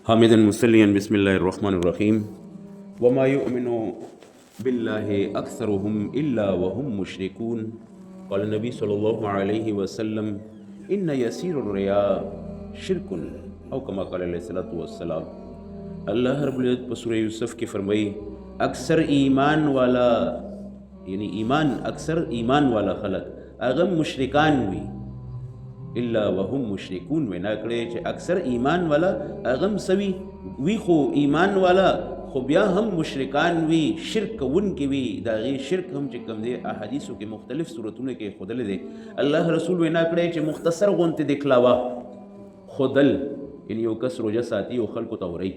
حامدا مسليا بسم الله الرحمن الرحيم وما يؤمن بالله أكثرهم إلا وهم مشركون قال النبي صلى الله عليه وسلم إن يسير الرياء شرك أو كما قال عليه الصلاة والسلام. اللہ رب العزت په سورہ یوسف کې فرمائی اکثر ایمان والا یعنی اکثر ایمان والا خلق اغم مشرکان وی الا وهم مشرکون وینا کړی چې اکثر ایمان والا اغم سوي وی خو ایمان والا خو بیا هم مشرکان وی شرک کوونکي وی دا غي شرک هم چې کوم دی احادیثو کې مختلف صورتونه کې خودل دي. الله رسول وینا کړی چې مختصر غونته دکلاوا خودل یعنی یو کس روزه ساتي او خلکو ته وري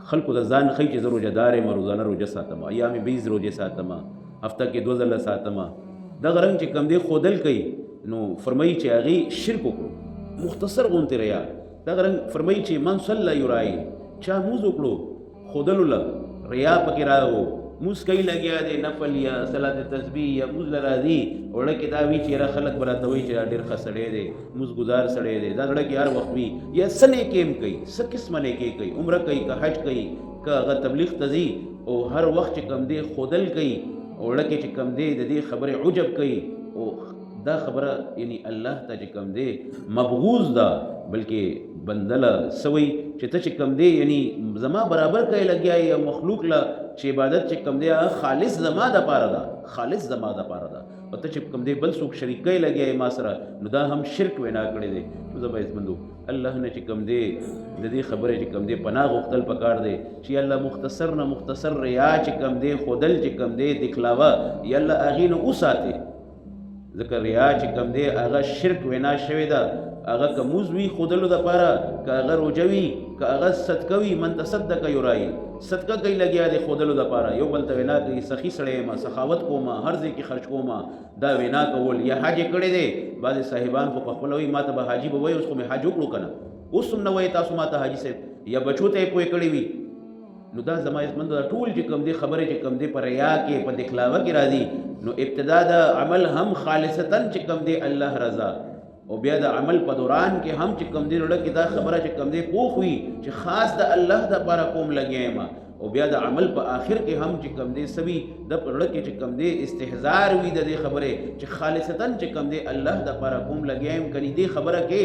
خلکو د ځان خی چې زه روزهدار یم روزانه روزه ساتم ایام 20 روزې ساتم هفته کې 2 ځله ساتم دغه رنګ چې کوم دی خودل کوي نو فرمایي چې هغې شرک وکړو مختصر غونتې ریا دغه رنګ فرمایي چې من صلی یرایي چا مونځ وکړو خودلو له ریا پکې راغو مونځ کوي لګیا دی نفل یا صلات تسبیح یا مونځ له راځي وړه کې دا وي چې یاره خلک به راته وایي چې دا ډېر ښه سړی دی مونځ ګزار سړی دی دا زړه کې هر وخت وي یا څه نیکۍ هم کوي څه قسمه نیکۍ کوي عمره کوي که حج کوي که هغه تبلیغ ته ځي او هر وخت چې کوم دی خودل کوي وړه کې چې کوم دی د دې خبرې عجب کوي او دا خبره یعنی الله ته چې کوم دی مبغوض ده بلکې بندله سوی چې ته چې کوم دی یعنی زما برابر کوي لګیا یا مخلوق له چې عبادت چې کوم دی خالص زما د پاره ده خالص زما د پاره ده او ته چې کوم دی بل څوک شریک کوي لګیا ما سره نو دا هم شرک وینا کړی دی. زما عزتمندو الله نه چې کوم دی د دې خبرې چې کوم دی پناه غوښتل پکار دی چې الله مختصر نه مختصر ریا چې کوم دی خودل چې کوم دی دکلاوه یا الله هغې نه وساتې ځکه ریا چې کوم دی هغه شرک وینا شوې ده هغه که مونځ وي خودلو دپاره که هغه روژه وي که هغه صدقه وي من تصدق یرایي صدقه کوي لګیا دی خودلو دپاره یو بل ته وینا کوي سخي سړی یم سخاوت کومه هر ځای کې خرچ کومه دا وینا کول یا حج یې کړی دی بعضې صاحبان خو په خپله وایي ما ته به حاجي به وایي اوس خو مې حج وکړو که نه اوس هم نه وایي تاسو ما ته حاجي صاحب یا بچو ته یې پوه کړی وي نو دا زما عزتمند دا ټول چې کوم دی خبرې چې کوم دی په ریا کې په دکلاوه کې راځي نو ابتدا د عمل هم خالصتا چې کوم دی الله رضا او بیا د عمل په دوران کې هم چې کوم دی نړه کې دا خبره چې کوم دی پوخ وي چې خاص د الله دپاره کوم لګیا یم او بیا د عمل په آخر کې هم چې کوم دی سوي د نړه کې چې کوم دی استهزار وي د دې خبرې چې خالصتا چې کوم دی الله دپاره کوم لګیا یم کني دې خبره کې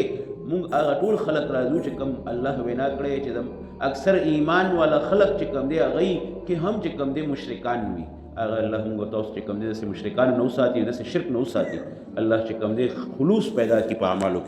مونږ هغه ټول خلق راځو چې کوم الله وینا کړی چې اکثر ایمان والا خلق چې کوم دی هغې کې هم چې کوم دی مشرکان وي هغه الله مونږ تاسو چې کوم دی داسې مشرکان نه وساتي داسې شرک نه وساتي الله چې کوم دی خلوص پیدا کړي په اعمالو کې.